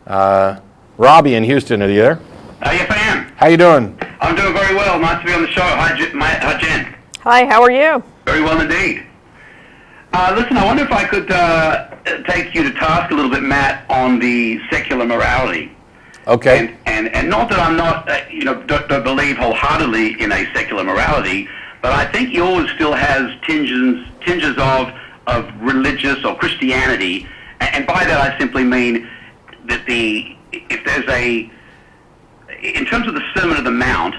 Robbie in Houston, are you there? Yes, I am. How you doing? I'm doing very well. Nice to be on the show. Hi, Jen. Hi, how are you? Very well indeed. Listen, I wonder if I could take you to task a little bit, Matt, on the secular morality. Okay. And not that I'm not, don't believe wholeheartedly in a secular morality, but I think yours still has tinges of religious or Christianity, and by that I simply mean that if there's in terms of the Sermon on the Mount,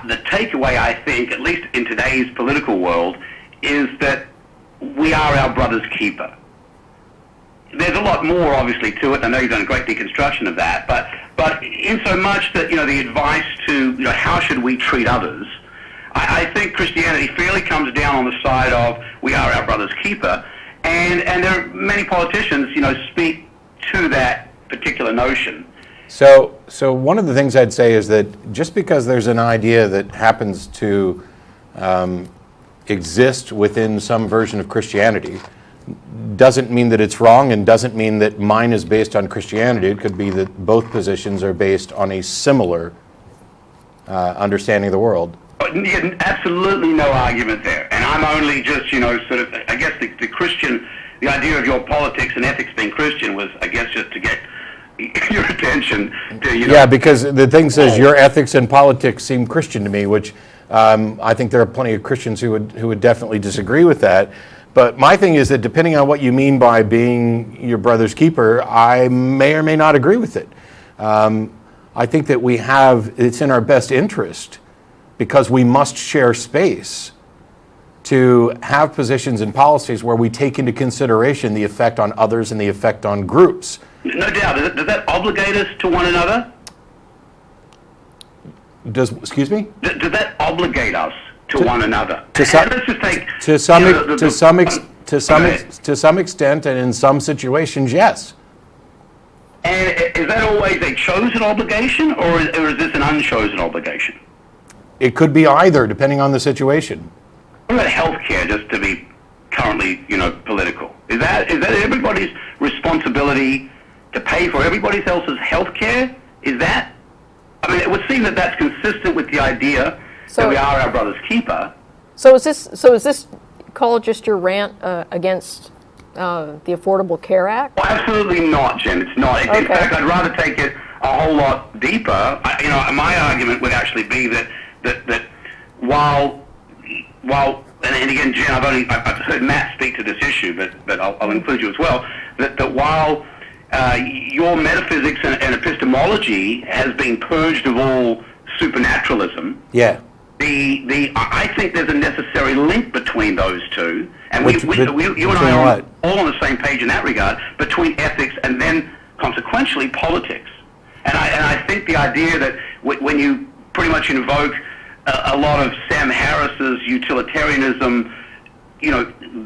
the takeaway, I think, at least in today's political world, is that we are our brother's keeper. There's a lot more, obviously, to it. I know you've done a great deconstruction of that, but in so much that, the advice to, how should we treat others, I think Christianity fairly comes down on the side of we are our brother's keeper, and there are many politicians, speak to that particular notion. So one of the things I'd say is that just because there's an idea that happens to exist within some version of Christianity doesn't mean that it's wrong, and doesn't mean that mine is based on Christianity. It could be that both positions are based on a similar understanding of the world. Absolutely no argument there. And I'm only just, sort of, I guess the idea of your politics and ethics being Christian was, I guess, just to get your attention to, Yeah, because the thing says your ethics and politics seem Christian to me, which I think there are plenty of Christians who would definitely disagree with that. But my thing is that depending on what you mean by being your brother's keeper, I may or may not agree with it. I think that it's in our best interest, because we must share space, to have positions and policies where we take into consideration the effect on others and the effect on groups. No doubt. Does that obligate us to one another? Excuse me? Does that obligate us to one another? To some extent, and in some situations, yes. And is that always a chosen obligation, or is this an unchosen obligation? It could be either, depending on the situation. What about healthcare, just to be currently, political? Is that everybody's responsibility to pay for everybody else's healthcare? Is that? I mean, it would seem that that's consistent with the idea that we are our brother's keeper. So is this called just your rant against the Affordable Care Act? Well, absolutely not, Jen. It's not. Okay. In fact, I'd rather take it a whole lot deeper. My argument would actually be that while and again, Jen, I've heard Matt speak to this issue, but I'll include you as well. That while your metaphysics and epistemology has been purged of all supernaturalism, yeah. I think there's a necessary link between those two, and you and I are all on the same page in that regard, between ethics and then consequentially politics. And I think the idea that when you pretty much invoke a lot of Sam Harris's utilitarianism,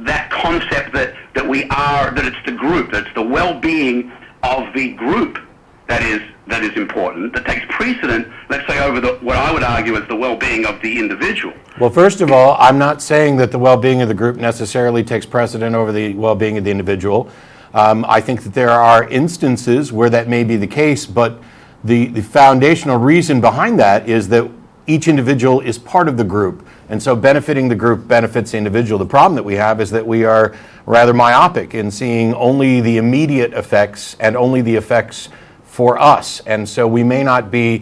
that concept that it's the group, that it's the well-being of the group that is important, that takes precedent, let's say, over what I would argue is the well-being of the individual. Well, first of all, I'm not saying that the well-being of the group necessarily takes precedent over the well-being of the individual. I think that there are instances where that may be the case, but the foundational reason behind that is that each individual is part of the group, and so benefiting the group benefits the individual. The problem that we have is that we are rather myopic in seeing only the immediate effects and only the effects for us, and so we may not be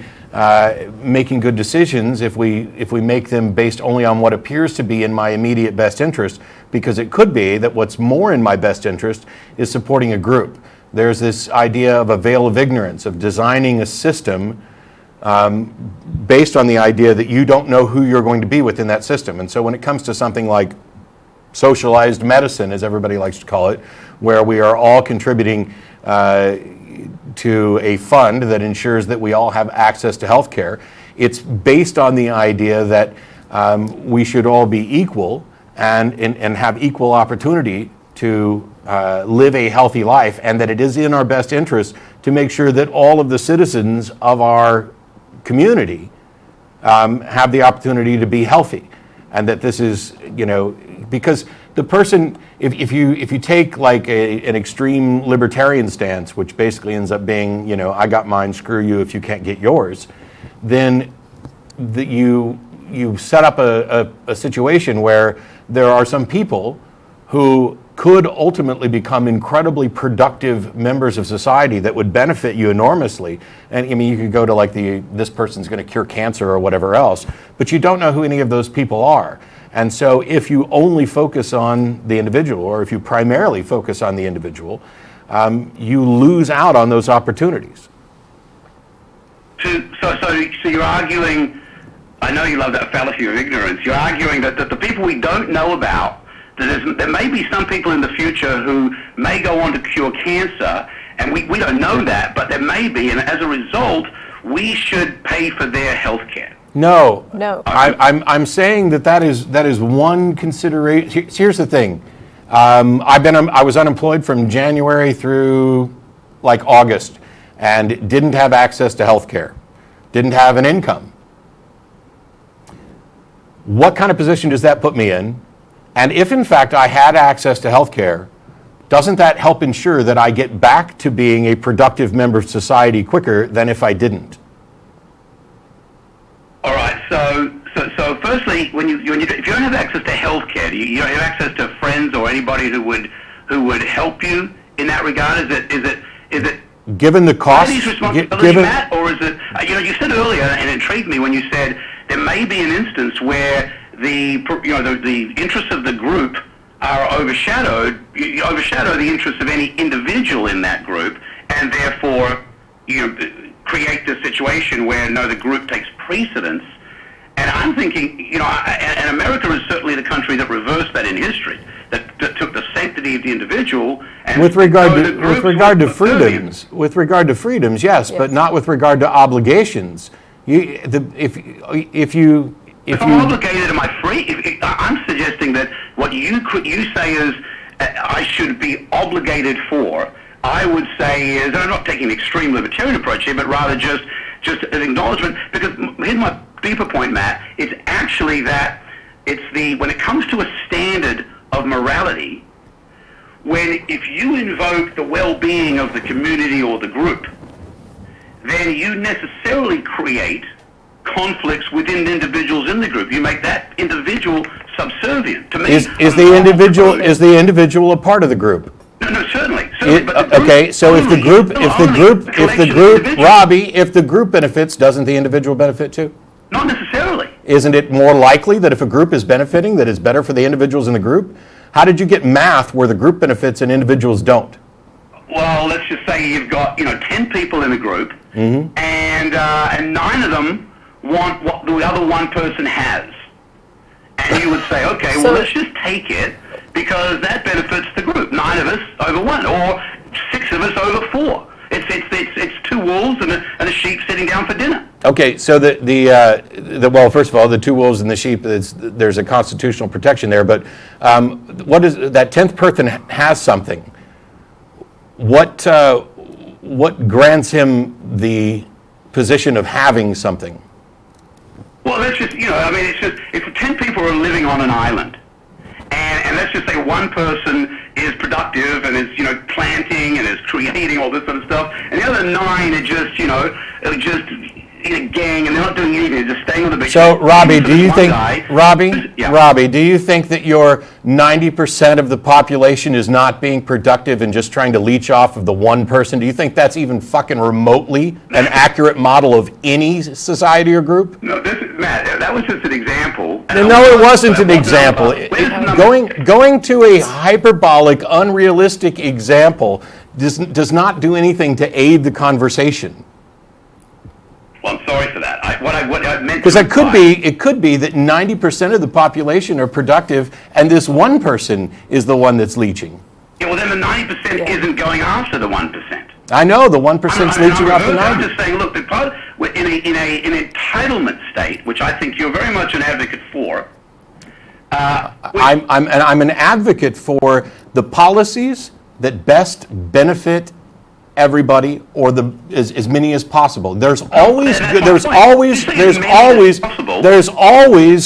making good decisions if we make them based only on what appears to be in my immediate best interest, because it could be that what's more in my best interest is supporting a group. There's this idea of a veil of ignorance, of designing a system based on the idea that you don't know who you're going to be within that system. And so when it comes to something like socialized medicine, as everybody likes to call it, where we are all contributing to a fund that ensures that we all have access to health care, it's based on the idea that we should all be equal and have equal opportunity to live a healthy life, and that it is in our best interest to make sure that all of the citizens of our community have the opportunity to be healthy. And that this is, because the person, if you take like an extreme libertarian stance, which basically ends up being, I got mine, screw you if you can't get yours, then you set up a situation where there are some people who could ultimately become incredibly productive members of society that would benefit you enormously. And I mean, you could go to like this person's going to cure cancer or whatever else, but you don't know who any of those people are. And so if you only focus on the individual, or if you primarily focus on the individual, you lose out on those opportunities. So you're arguing, I know you love that fallacy of ignorance, you're arguing that the people we don't know about, there may be some people in the future who may go on to cure cancer, and we don't know that, but there may be, and as a result, we should pay for their health care. No. I'm saying that is one consideration. Here's the thing. I was unemployed from January through like August, and didn't have access to health care, didn't have an income. What kind of position does that put me in? And if in fact I had access to health care, doesn't that help ensure that I get back to being a productive member of society quicker than if I didn't? All right. So firstly, if you don't have access to health care, you don't have access to friends or anybody who would help you in that regard. Is it given the cost, Matt, or is it? You said earlier, and it intrigued me when you said there may be an instance where the interests of the group are overshadowed. You overshadow the interests of any individual in that group, and therefore create the situation where the group takes precedence. And I'm thinking, and America is certainly the country that reversed that in history, that took the sanctity of the individual and with regard to freedoms, yes, but not with regard to obligations. If I'm obligated, am I free? I'm suggesting that what you say is I should be obligated for. I would say is, and I'm not taking an extreme libertarian approach here, but rather just an acknowledgement, because here's my deeper point, Matt. It's actually that when it comes to a standard of morality, if you invoke the well-being of the community or the group, then you necessarily create conflicts within the individuals in the group. You make that individual subservient. To me, is the individual a part of the group? No, certainly. Okay, so if the group benefits, doesn't the individual benefit too? Not necessarily. Isn't it more likely that if a group is benefiting, that it's better for the individuals in the group? How did you get math where the group benefits and individuals don't? Well, let's just say you've got 10 people in a group, and 9 of them want what the other one person has, and you would say, okay, well, let's just take it because that benefits the group. 9 of us over 1, or 6 of us over 4. It's 2 wolves and a sheep sitting down for dinner. Okay, so well, first of all, the 2 wolves and the sheep, there's a constitutional protection there, but what is that 10th person has something? What grants him the position of having something? Well, that's just, it's just, if 10 people are living on an island, and let's just say one person is productive and is, planting and is creating all this sort of stuff, and the other 9 are just, just in a gang and they're not doing anything, they're just staying on the beach. So, Robbie, do you think that your 90% of the population is not being productive and just trying to leech off of the one person? Do you think that's even fucking remotely an accurate model of any society or group? No, Matt, that was just an example. No, it wasn't an example. Going to a hyperbolic, unrealistic example does not do anything to aid the conversation. Well, I'm sorry for that. What I meant because it could be that 90% of the population are productive, and this one person is the one that's leeching. Yeah, well, then the 90% isn't going after the 1%. I know the 1%'s leeching off the 90. I'm just saying, look, in an entitlement state, which I think you're very much an advocate for. I'm an advocate for the policies that best benefit everybody or as many as possible. There's always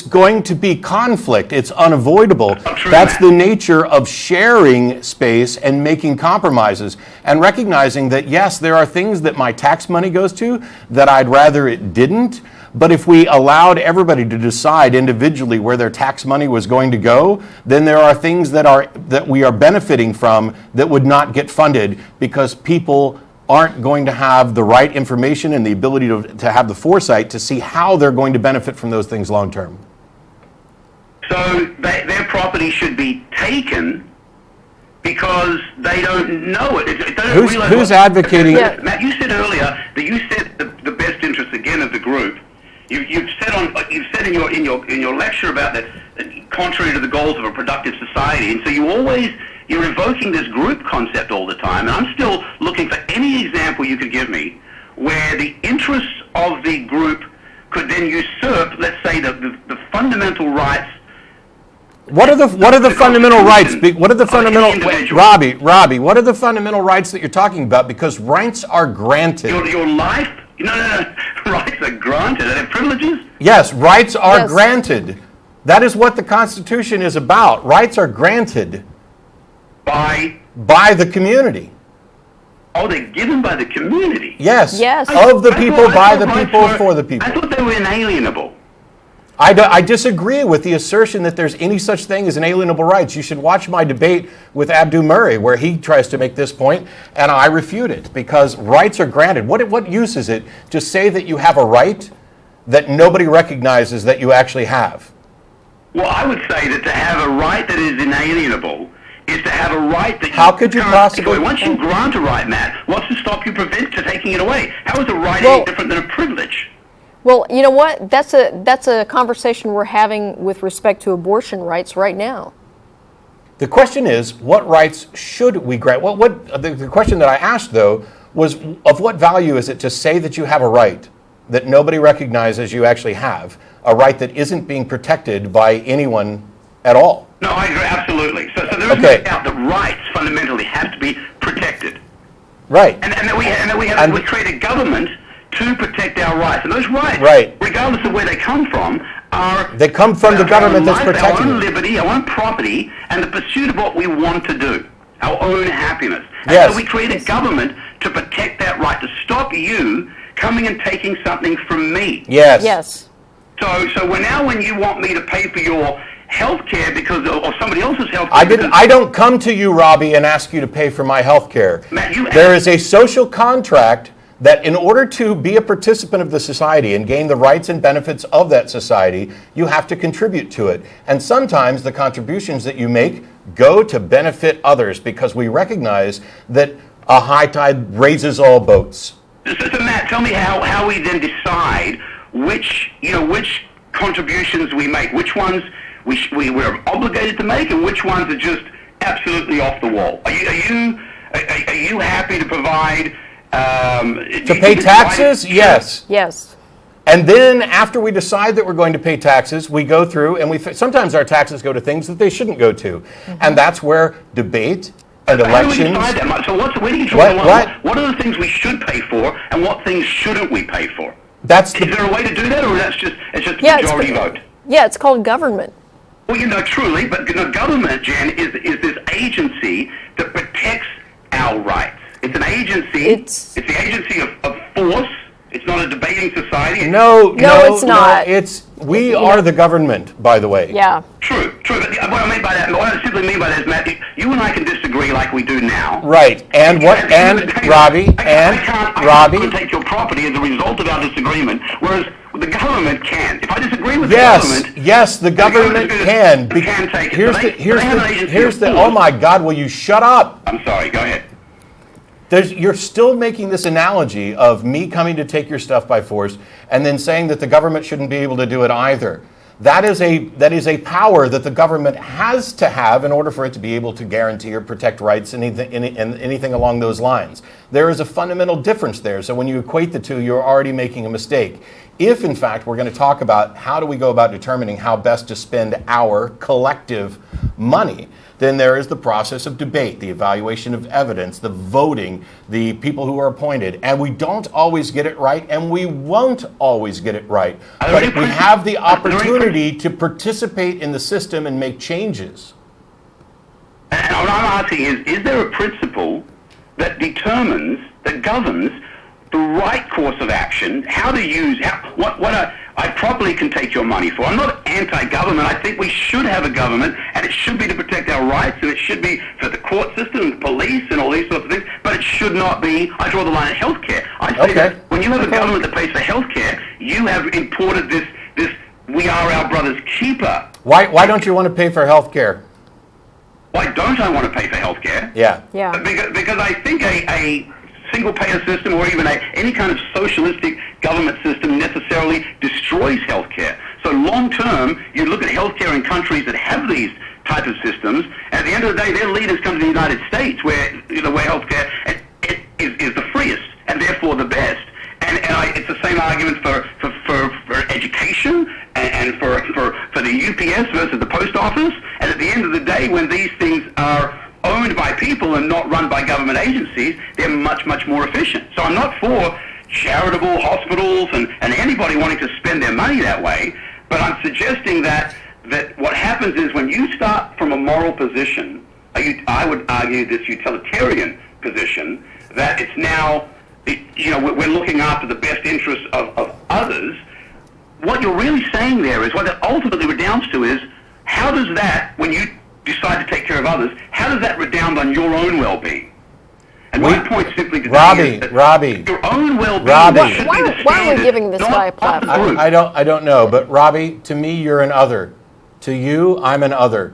going to be conflict. It's unavoidable. That's the nature of sharing space and making compromises and recognizing that yes, there are things that my tax money goes to that I'd rather it didn't. But if we allowed everybody to decide individually where their tax money was going to go, then there are things that we are benefiting from that would not get funded because people aren't going to have the right information and the ability to have the foresight to see how they're going to benefit from those things long term. So their property should be taken because they don't know it. Who's advocating? Yeah. Matt, you said earlier that you said the best interest again of the group. You've said in your lecture about that contrary to the goals of a productive society, and so you're invoking this group concept all the time. And I'm still looking for any example you could give me where the interests of the group could then usurp, let's say, the fundamental rights. What are the fundamental rights? What are the fundamental Robbie? What are the fundamental rights that you're talking about? Because rights are granted. Your life. No. Rights are granted. Are they privileges? Yes, rights are granted. That is what the Constitution is about. Rights are granted by the community. Oh, they're given by the community? Yes. Yes. Of the people, by the people, for the people. I thought they were inalienable. I disagree with the assertion that there's any such thing as inalienable rights. You should watch my debate with Abdu Murray where he tries to make this point, and I refute it because rights are granted. What use is it to say that you have a right that nobody recognizes that you actually have? Well, I would say that to have a right that is inalienable is to have a right that How could you possibly... Once you grant a right, Matt, what's to stop you from taking it away? How is a right any different than a privilege? Well, you know what? That's a conversation we're having with respect to abortion rights right now. The question is, what rights should we grant? The question that I asked, though, was of what value is it to say that you have a right that nobody recognizes you actually have, a right that isn't being protected by anyone at all? No, I agree, absolutely. So there is no doubt that rights fundamentally have to be protected. Right. And that we create a government to protect our rights. And those rights, regardless of where they come from, they come from the government that's protecting our own liberty, our own property, and the pursuit of what we want to do, our own happiness. And so we create a government to protect that right, to stop you coming and taking something from me. Yes. So when you want me to pay for your health care because of somebody else's health care... I don't come to you, Robbie, and ask you to pay for my health care. Matt, there is a social contract that in order to be a participant of the society and gain the rights and benefits of that society, you have to contribute to it. And sometimes the contributions that you make go to benefit others because we recognize that a high tide raises all boats. So Matt, tell me how we then decide which contributions we make, which ones we're obligated to make, and which ones are just absolutely off the wall. Are you happy to provide... to pay taxes? Yes. And then after we decide that we're going to pay taxes, we go through and sometimes our taxes go to things that they shouldn't go to. Mm-hmm. And that's where debate and elections... How do we decide that? So where do you draw the line? What are the things we should pay for and what things shouldn't we pay for? Is there a way to do that, or it's just a majority vote? Yeah, it's called government. Well, truly, but government, Jen, is this agency that protects our rights. It's an agency. It's the agency of force. It's not a debating society. No, it's not. We are the government, by the way. Yeah. True. But what I simply mean by that is, Matt, you and I can disagree like we do now. Right. Robbie, I can't take your property as a result of our disagreement, whereas the government can. If I disagree with the government... Yes, the government can. Can take it. Here's the... Oh my God, will you shut up? I'm sorry, go ahead. You're still making this analogy of me coming to take your stuff by force and then saying that the government shouldn't be able to do it either. That is a power that the government has to have in order for it to be able to guarantee or protect rights and anything along those lines. There is a fundamental difference there. So when you equate the two, you're already making a mistake. If, in fact, we're going to talk about how do we go about determining how best to spend our collective money, then there is the process of debate, the evaluation of evidence, the voting, the people who are appointed. And we don't always get it right, and we won't always get it right. But we have the opportunity to participate in the system and make changes. And what I'm asking is there a principle that determines, that governs the right course of action, how to use, what I properly can take your money for? I'm not anti-government. I think we should have a government, and it should be to protect our rights, and it should be for the court system, the police, and all these sorts of things, but it should not be, I draw the line at healthcare. I say that when you have a government that pays for healthcare, you have imported this we are our brother's keeper. Why don't you want to pay for healthcare? Why don't I want to pay for healthcare? Yeah. Because I think a single-payer system or even any kind of socialistic government system necessarily destroys healthcare. So long-term, you look at healthcare in countries that have these type of systems, at the end of the day, their leaders come to the United States where healthcare is the freest and therefore the best. And it's the same argument for education and for the UPS versus the post office. And at the end of the day, when these things are owned by people and not run by government agencies, they're much, much more efficient. So I'm not for charitable hospitals and anybody wanting to spend their money that way, but I'm suggesting that what happens is when you start from a moral position, I would argue this utilitarian position, that it's now, we're looking after the best interests of others. What you're really saying there is, what that ultimately redounds to is, how does that, when you decide to take care of others, how does that redound on your own well-being? And my point simply to Robbie, your own well-being. Why are we giving this guy a platform? I don't know, but Robbie, to me, you're an other. To you, I'm an other.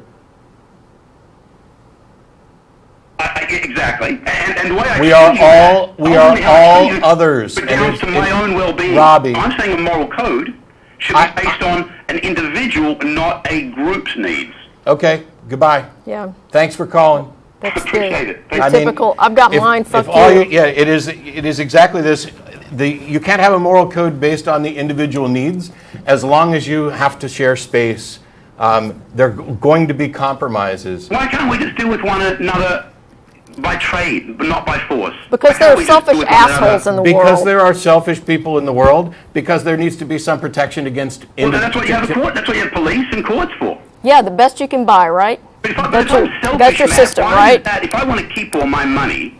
Exactly, and the way we are all others. Redounds to my own well-being. Robbie, I'm saying a moral code should be based on an individual, not a group's needs. Okay, goodbye. Yeah. Thanks for calling. That's appreciate it. the typical, I've got mine, fuck you. It is exactly this. You can't have a moral code based on the individual needs as long as you have to share space. There are going to be compromises. Why can't we just deal with one another by trade, but not by force? Because there are selfish assholes in the world. Because there are selfish people in the world. Because there needs to be some protection against. Well, that's what you have a court. That's what you have police and courts for. Yeah, the best you can buy, right? That's your system, right? If I want to keep all my money,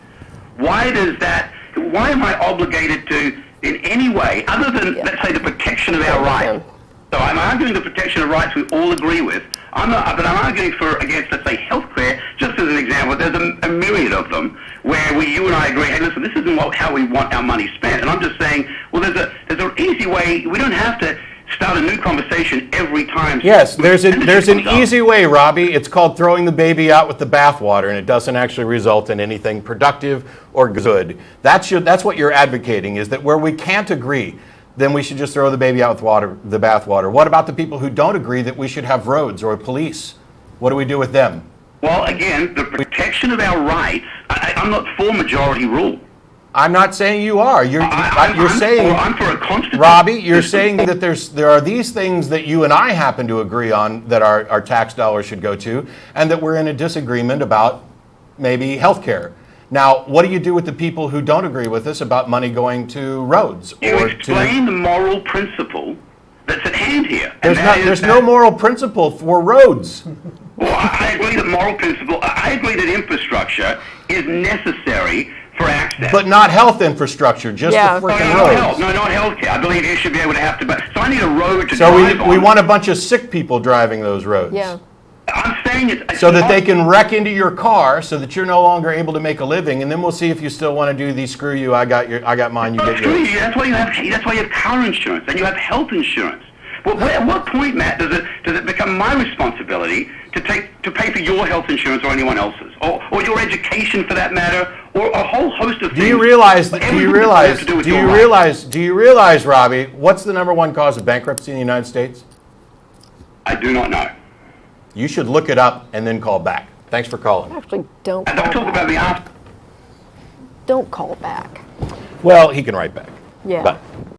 why am I obligated to, in any way, other than, let's say, the protection of our rights? So I'm arguing the protection of rights we all agree with. But I'm arguing against, let's say, healthcare, just as an example. There's a myriad of them where you and I agree, hey, listen, this isn't how we want our money spent. And I'm just saying, well, there's an easy way. We don't have to start a new conversation every time. Yes, there's an easy way, Robbie. It's called throwing the baby out with the bathwater, and it doesn't actually result in anything productive or good. That's what you're advocating, is that where we can't agree, then we should just throw the baby out with the bathwater. What about the people who don't agree that we should have roads or police? What do we do with them? Well, again, the protection of our rights, I'm not for majority rule. I'm not saying you are. You're saying, I'm for a constant. Robbie, you're saying that there are these things that you and I happen to agree on that our tax dollars should go to, and that we're in a disagreement about maybe health care. Now, what do you do with the people who don't agree with us about money going to roads? You explain the moral principle that's at hand here. There's no moral principle for roads. Well, I agree that moral principle, I agree that infrastructure is necessary for access. But not health infrastructure, just the freaking roads. No, not healthcare. I believe you should be able to have to. So I need a road to drive on. So we want a bunch of sick people driving those roads. Yeah. I'm saying it's so that they can wreck into your car, so that you're no longer able to make a living, and then we'll see if you still want to do the screw you. I got mine. You get yours. That's why you have car insurance and you have health insurance. Well, at what point, Matt, does it become my responsibility to pay for your health insurance or anyone else's, or your education for that matter, or a whole host of things? Do you realize, Robbie, what's the number one cause of bankruptcy in the United States? I do not know. You should look it up and then call back. Thanks for calling. Actually, don't. Don't talk about the after. don't call back. Well, he can write back. Yeah. But